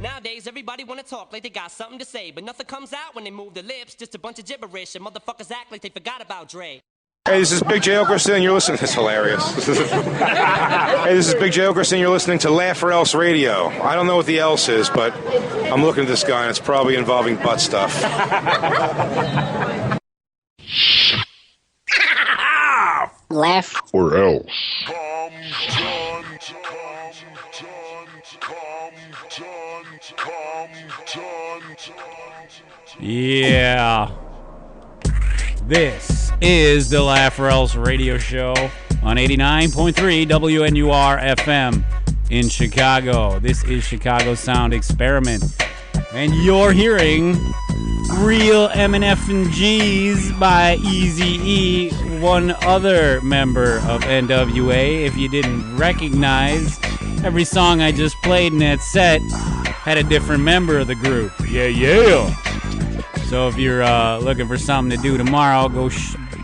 Nowadays, everybody wanna talk like they got something to say, but nothing comes out when they move their lips. Just a bunch of gibberish, and motherfuckers act like they forgot about Dre. Hey, this is Big J. Okerson, you're listening. It's hilarious. Hey, this is Big J. Okerson, you're listening to LOERadio. I don't know what the else is, but I'm looking at this guy, and it's probably involving butt stuff. Laugh or else. Yeah. This is the Laugh or Else radio show on 89.3 WNUR-FM in Chicago. This is Chicago Sound Experiment. And you're hearing Real M&F and G's by Eazy-E, one other member of NWA. If you didn't recognize, every song I just played in that set had a different member of the group. Yeah. So if you're looking for something to do tomorrow, go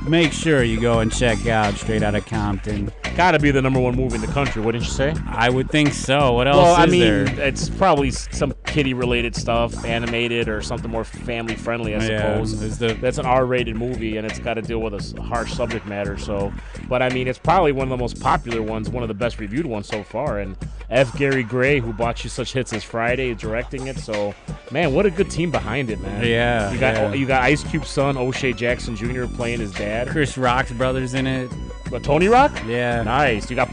make sure you go and check out Straight Outta Compton. Gotta be the number one movie in the country, wouldn't you say? I would think so. What else is there? It's probably some kiddie-related stuff, animated or something more family-friendly, I suppose. That's an R-rated movie, and it's got to deal with a harsh subject matter. So, but I mean, it's probably one of the most popular ones, one of the best reviewed ones so far. And F. Gary Gray, who bought you such hits as Friday, directing it. So, man, what a good team behind it, man. Yeah. You got Ice Cube's son, O'Shea Jackson Jr., playing his dad. Chris Rock's brothers in it. But Tony Rock? Yeah. Nice. You got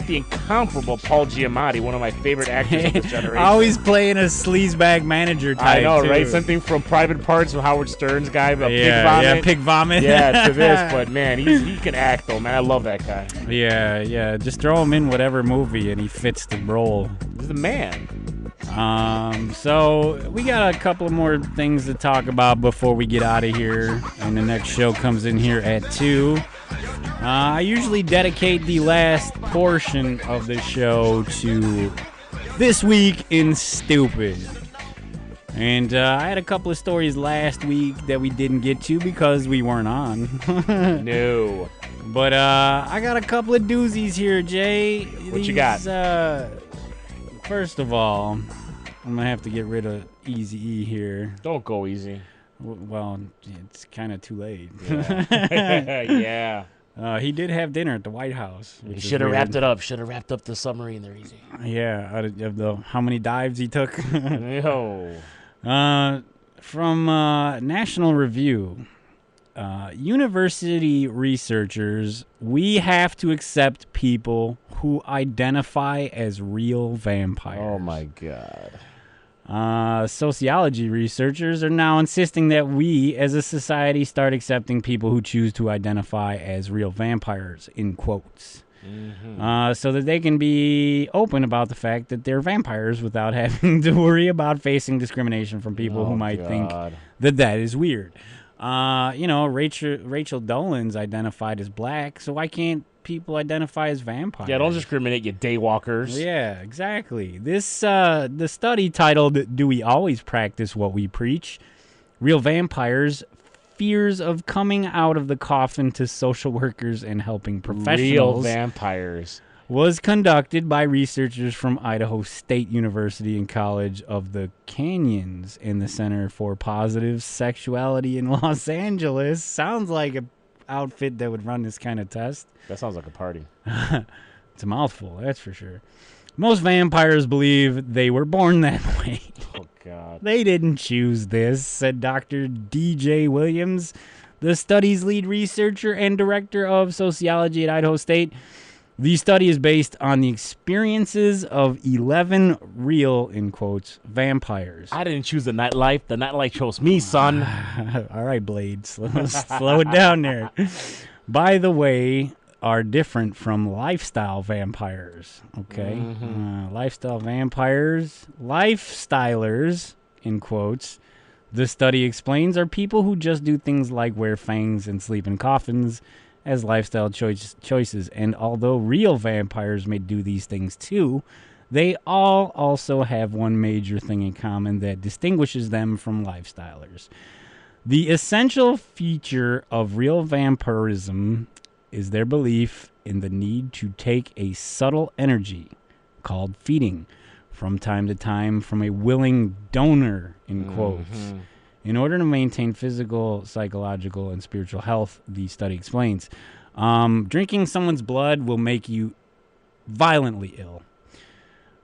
the incomparable Paul Giamatti, one of my favorite actors of this generation. Always playing a sleazebag manager type. I know, too. right? Something from Private Parts with Howard Stern's guy, Pig Vomit. Yeah, Pig Vomit. Yeah, to this, but man, he can act though, man. I love that guy. Yeah. Just throw him in whatever movie and he fits the role. He's the man. So we got a couple of more things to talk about before we get out of here, and the next show comes in here at 2. I usually dedicate the last portion of the show to This Week in Stupid. And I had a couple of stories last week that we didn't get to because we weren't on. No. But I got a couple of doozies here, Jay. What you got? First of all, I'm going to have to get rid of Eazy-E here. Don't go easy. Well, it's kind of too late. Yeah. He did have dinner at the White House. He should have wrapped it up. Should have wrapped up the submarine there, Easy. Yeah, of how many dives he took. Yo. From National Review, university researchers, we have to accept people who identify as real vampires. Oh, my God. Sociology researchers are now insisting that we, as a society, start accepting people who choose to identify as real vampires, in quotes. Mm-hmm. So that they can be open about the fact that they're vampires without having to worry about facing discrimination from people who might think that is weird. Rachel Dolan's identified as black, so why can't people identify as vampires? Yeah, don't discriminate, you daywalkers. Yeah, exactly. This the study titled "Do We Always Practice What We Preach? Real Vampires: Fears of Coming Out of the Coffin to Social Workers and Helping Professionals." Real vampires. Was conducted by researchers from Idaho State University and College of the Canyons and the Center for Positive Sexuality in Los Angeles. Sounds like an outfit that would run this kind of test. That sounds like a party. It's a mouthful, that's for sure. Most vampires believe they were born that way. Oh, God. They didn't choose this, said Dr. D.J. Williams, the study's lead researcher and director of sociology at Idaho State. The study is based on the experiences of 11 real, in quotes, vampires. I didn't choose the nightlife. The nightlife chose me, son. All right, Blade. Slow it down there. By the way, are different from lifestyle vampires. Okay? Mm-hmm. Lifestyle vampires, lifestylers, in quotes, the study explains, are people who just do things like wear fangs and sleep in coffins as lifestyle choices. And although real vampires may do these things too, they all also have one major thing in common that distinguishes them from lifestylers. The essential feature of real vampirism is their belief in the need to take a subtle energy called feeding from time to time from a willing donor, in quotes. In order to maintain physical, psychological, and spiritual health, the study explains, drinking someone's blood will make you violently ill.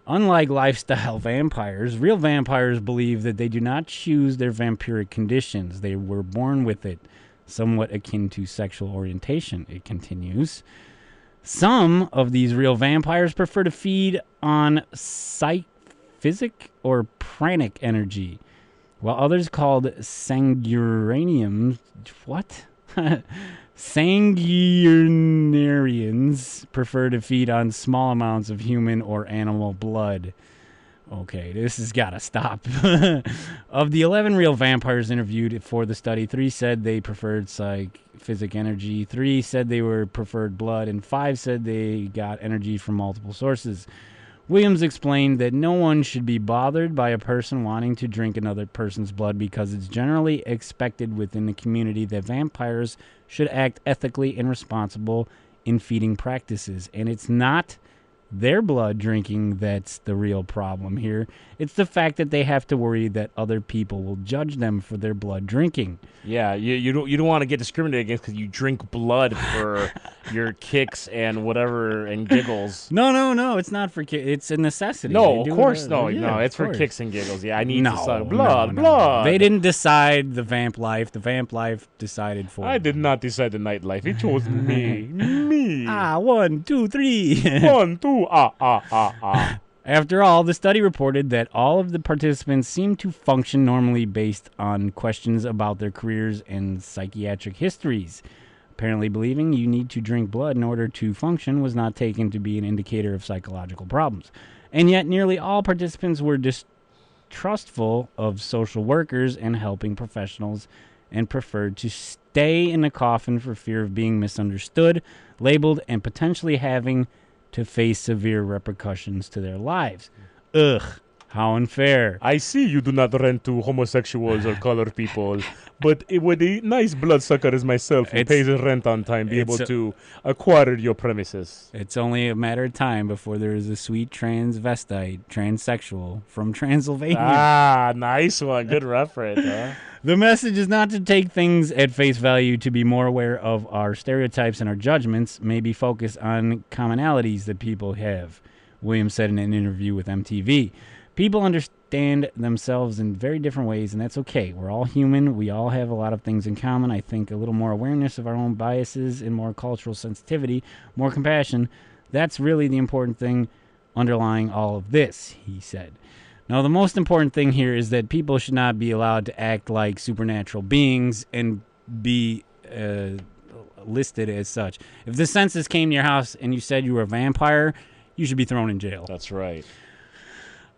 Unlike lifestyle vampires, real vampires believe that they do not choose their vampiric conditions. They were born with it, somewhat akin to sexual orientation, it continues. Some of these real vampires prefer to feed on physic or pranic energy, while others called sanguinarians, sanguinarians prefer to feed on small amounts of human or animal blood. Okay, this has got to stop. Of the 11 real vampires interviewed for the study, 3 said they preferred physic energy, 3 said they preferred blood, and 5 said they got energy from multiple sources. Williams explained that no one should be bothered by a person wanting to drink another person's blood because it's generally expected within the community that vampires should act ethically and responsible in feeding practices. And it's not their blood drinking that's the real problem here. It's the fact that they have to worry that other people will judge them for their blood drinking. Yeah, you don't want to get discriminated against because you drink blood for your kicks and whatever and giggles. No, it's not for kicks. It's a necessity. No, of course, no, it's for kicks and giggles. Yeah, I need to suck blood. They didn't decide the vamp life. The vamp life decided for I did not decide the nightlife. It chose me. Me. 1, 2, 3. 1, 2, After all, the study reported that all of the participants seemed to function normally based on questions about their careers and psychiatric histories. Apparently believing you need to drink blood in order to function was not taken to be an indicator of psychological problems. And yet nearly all participants were distrustful of social workers and helping professionals and preferred to stay in the coffin for fear of being misunderstood, labeled, and potentially having to face severe repercussions to their lives. Ugh, how unfair. I see you do not rent to homosexuals or colored people, but would a nice bloodsucker as myself who pays his rent on time be able to acquire your premises? It's only a matter of time before there is a sweet transvestite, transsexual from Transylvania. Ah, nice one. Good reference, huh? The message is not to take things at face value, to be more aware of our stereotypes and our judgments, maybe focus on commonalities that people have, Williams said in an interview with MTV. People understand themselves in very different ways, and that's okay. We're all human. We all have a lot of things in common. I think a little more awareness of our own biases and more cultural sensitivity, more compassion, that's really the important thing underlying all of this, he said. Now, the most important thing here is that people should not be allowed to act like supernatural beings and be listed as such. If the census came to your house and you said you were a vampire, you should be thrown in jail. That's right.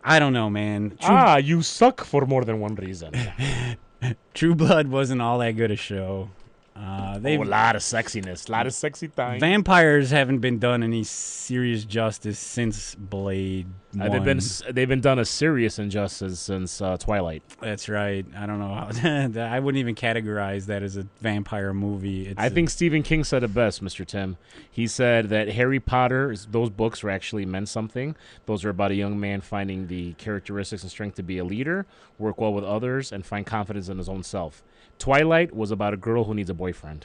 I don't know, man. You suck for more than one reason. True Blood wasn't all that good a show. A lot of sexiness, a lot of sexy time. Vampires haven't been done any serious justice since Blade 1. They've been done a serious injustice since Twilight. That's right. I don't know how. I wouldn't even categorize that as a vampire movie. I think Stephen King said it best, Mr. Tim. He said that Harry Potter, those books were actually meant something. Those are about a young man finding the characteristics and strength to be a leader, work well with others, and find confidence in his own self. Twilight was about a girl who needs a boyfriend.